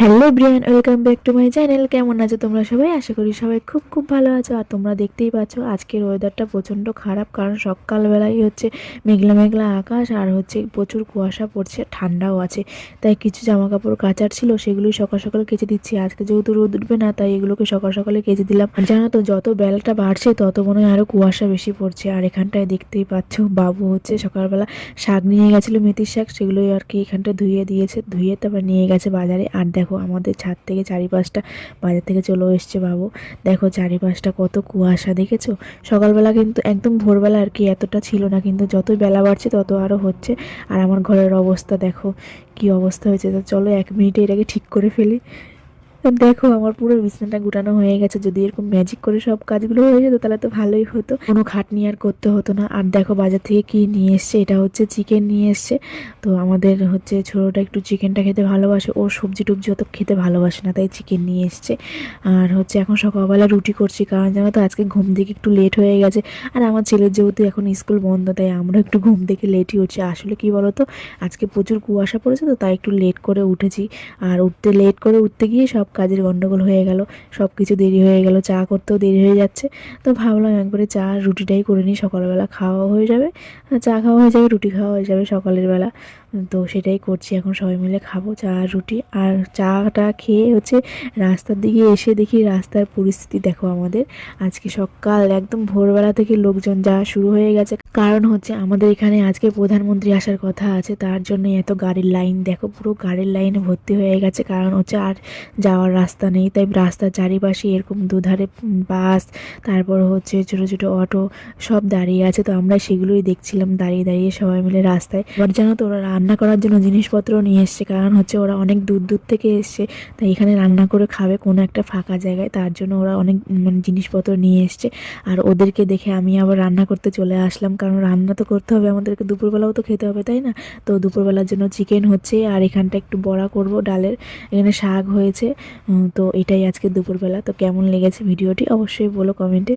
Hello Brian, welcome back to my channel. কেমন আছো তোমরা সবাই? আশা করি সবাই খুব খুব ভালো আছো। আর তোমরা দেখতেই পাচ্ছ আজকের ওয়েদারটা প্রচণ্ড খারাপ, কারণ সকালবেলাই হচ্ছে মেঘলা মেঘলা আকাশ আর হচ্ছে প্রচুর কুয়াশা পড়ছে, ঠান্ডাও আছে। তাই কিছু জামা কাপড় কাচার ছিল, সেগুলোই সকাল সকাল কেচে দিচ্ছি। আজকে যেহেতু রোদ উঠবে না, তাই এগুলোকে সকাল সকালে কেচে দিলাম। আর জানো তো, যত বেলাটা বাড়ছে তত মনে হয় আরো কুয়াশা বেশি পড়ছে। আর এখানটায় দেখতেই পাচ্ছ বাবু হচ্ছে সকালবেলা শাক নিয়ে গেছিলো, মেথির শাক, সেগুলোই আর কি এখানটা ধুয়ে দিয়েছে, ধুয়ে তারপর নিয়ে গেছে বাজারে। আর দেখো আমাদের ছাদ থেকে চারিপাশটা, বাজার থেকে চলেও এসছে বাবু। দেখো চারিপাশটা কত কুয়াশা, দেখেছো? সকালবেলা কিন্তু একদম ভোরবেলা আর কি এতটা ছিল না, কিন্তু যতই বেলা বাড়ছে তত আরও হচ্ছে। আর আমার ঘরের অবস্থা দেখো কি অবস্থা হয়েছে। তো চলো 1 মিনিটে এটাকে ঠিক করে ফেলি। তো দেখো আমার পুরো বিছানাটা গুটানো হয়ে গেছে। যদি এরকম ম্যাজিক করে সব কাজগুলো হয়ে যেত তাহলে তো ভালোই হতো, কোনো খাটনি আর করতে হতো না। আর দেখো বাজার থেকে কি নিয়ে এসছে, এটা হচ্ছে চিকেন নিয়ে এসছে। তো আমাদের হচ্ছে ছোটোটা একটু চিকেনটা খেতে ভালোবাসে, ও সবজি টবজি অত খেতে ভালোবাসে না, তাই চিকেন নিয়ে এসছে। আর হচ্ছে এখন সকালবেলা রুটি করছি, কারণ জানো তো আজকে ঘুম থেকে একটু লেট হয়ে গেছে। আর আমার ছেলের যেহেতু এখন স্কুল বন্ধ, তাই আমরা একটু ঘুম থেকে লেটই উঠছি। আসলে কি বলো তো, আজকে প্রচুর কুয়াশা পড়েছে, তো তাই একটু লেট করে উঠেছি। আর লেট করে উঠতে গিয়ে সব কাজের গন্ডগোল হয়ে গেল, সব কিছু দেরি হয়ে গেল, চা করতেও দেরি হয়ে যাচ্ছে। তো ভাবলাম একবারে চা রুটিটাই করে নিই, সকালবেলা খাওয়া হয়ে যাবে, চা খাওয়া হয়ে যাবে, রুটি খাওয়া হয়ে যাবে সকালের বেলা। তো সেটাই করছি, এখন সবাই মিলে খাবো চা আর রুটি। আর চাটা খেয়ে হচ্ছে রাস্তার দিকে এসে দেখি রাস্তার পরিস্থিতি দেখো আমাদের। আজকে সকাল একদম ভোরবেলা থেকে লোকজন যাওয়া শুরু হয়ে গেছে, কারণ হচ্ছে আমাদের এখানে আজকে প্রধানমন্ত্রী আসার কথা আছে, তার জন্য এত গাড়ির লাইন দেখো, পুরো গাড়ির লাইনে ভর্তি হয়ে গেছে। কারণ হচ্ছে আর যাওয়ার রাস্তা নেই, তাই রাস্তার চারিপাশে এরকম দুধারে বাস, তারপর হচ্ছে ছোট ছোট অটো সব দাঁড়িয়ে আছে। তো আমরা সেগুলোই দেখছিলাম দাঁড়িয়ে দাঁড়িয়ে সবাই মিলে রাস্তায়। এবার জানো তো, ওরা রান্না করার জন্য জিনিসপত্র নিয়ে এসছে, কারণ হচ্ছে ওরা অনেক দূর দূর থেকে এসছে, তাই এখানে রান্না করে খাবে কোনো একটা ফাঁকা জায়গায়, তার জন্য ওরা অনেক জিনিসপত্র নিয়ে এসছে। আর ওদেরকে দেখে আমি আবার রান্না করতে চলে আসলাম, কারণ রান্না তো করতে হবে আমাদেরকে, দুপুরবেলাও তো খেতে হবে তাই না? তো দুপুরবেলার জন্য চিকেন হচ্ছে, আর এখানটা একটু বড়া করব ডালের, এখানে শাক হয়েছে। তো এটাই আজকে দুপুরবেলা। তো কেমন লেগেছে ভিডিওটি অবশ্যই বলো কমেন্টে।